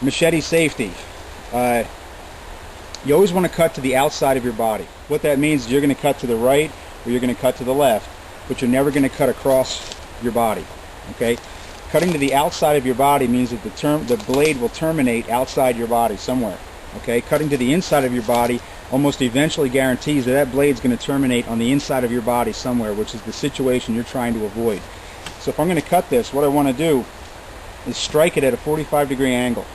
Machete safety. You always want to cut to the outside of your body. What that means is you're going to cut to the right or you're going to cut to the left, but you're never going to cut across your body. Okay? Cutting to the outside of your body means that the blade will terminate outside your body somewhere. Okay? Cutting to the inside of your body almost eventually guarantees that that blade's going to terminate on the inside of your body somewhere, which is the situation you're trying to avoid. So if I'm going to cut this, what I want to do is strike it at a 45-degree angle.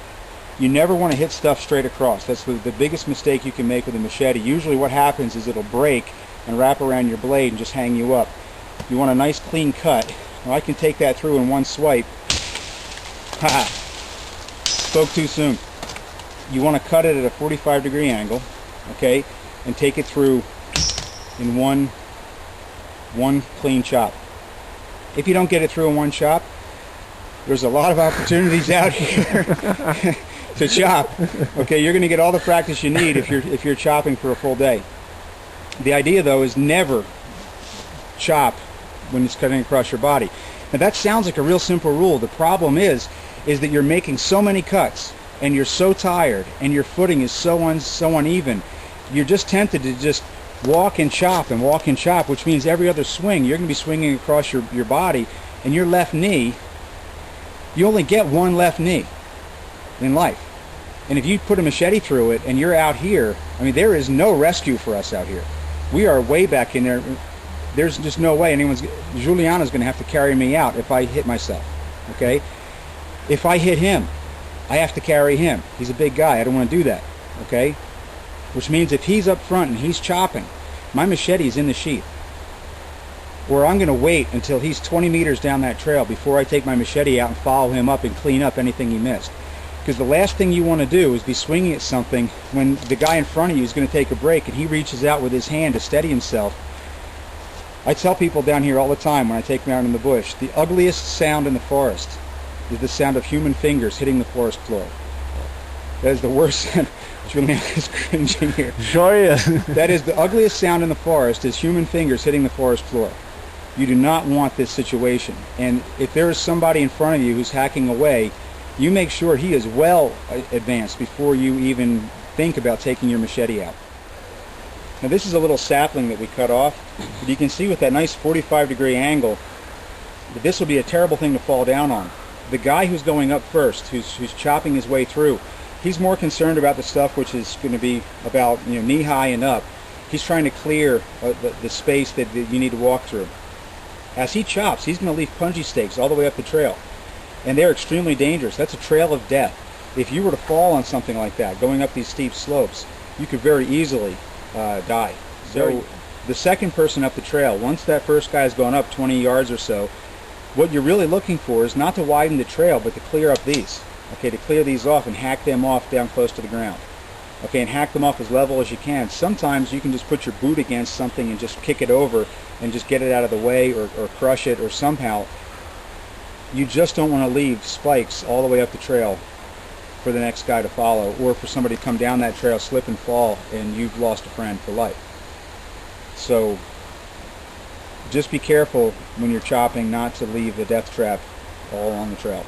You never want to hit stuff straight across. That's the biggest mistake you can make with a machete. Usually what happens is it'll break and wrap around your blade and just hang you up. You want a nice clean cut. Well, I can take that through in one swipe. Haha. Spoke too soon. You want to cut it at a 45-degree angle, okay, and take it through in one clean chop. If you don't get it through in one chop, there's a lot of opportunities out here to chop. Okay, you're going to get all the practice you need if you're chopping for a full day. The idea, though, is never chop when it's cutting across your body. Now that sounds like a real simple rule. The problem is that you're making so many cuts and you're so tired and your footing is so uneven. You're just tempted to just walk and chop, which means every other swing you're going to be swinging across your body, and your left knee, you only get one left knee in life. And if you put a machete through it and you're out here, I mean, there is no rescue for us out here. We are way back in there. There's just no way Juliana's going to have to carry me out if I hit myself, okay? If I hit him, I have to carry him. He's a big guy. I don't want to do that, okay? Which means if he's up front and he's chopping, my machete is in the sheath. Or I'm going to wait until he's 20 meters down that trail before I take my machete out and follow him up and clean up anything he missed. Because the last thing you want to do is be swinging at something when the guy in front of you is going to take a break and he reaches out with his hand to steady himself. I tell people down here all the time when I take them out in the bush, the ugliest sound in the forest is the sound of human fingers hitting the forest floor. That is the worst sound. Juliana is cringing here. Sure is. That is the ugliest sound in the forest, is human fingers hitting the forest floor. You do not want this situation. And if there is somebody in front of you who's hacking away, you make sure he is well advanced before you even think about taking your machete out. Now this is a little sapling that we cut off. But you can see with that nice 45-degree angle that this will be a terrible thing to fall down on. The guy who's going up first, who's chopping his way through, he's more concerned about the stuff which is going to be about knee high and up. He's trying to clear the space that you need to walk through. As he chops, he's going to leave punji stakes all the way up the trail. And they're extremely dangerous. That's a trail of death. If you were to fall on something like that, going up these steep slopes, you could very easily die. So the second person up the trail, once that first guy's gone up 20 yards or so, what you're really looking for is not to widen the trail, but to clear up these. Okay, to clear these off and hack them off down close to the ground. Okay, and hack them off as level as you can. Sometimes you can just put your boot against something and just kick it over and just get it out of the way, or crush it, or somehow. You just don't want to leave spikes all the way up the trail for the next guy to follow, or for somebody to come down that trail, slip and fall, and you've lost a friend for life. So just be careful when you're chopping not to leave the death trap all on the trail.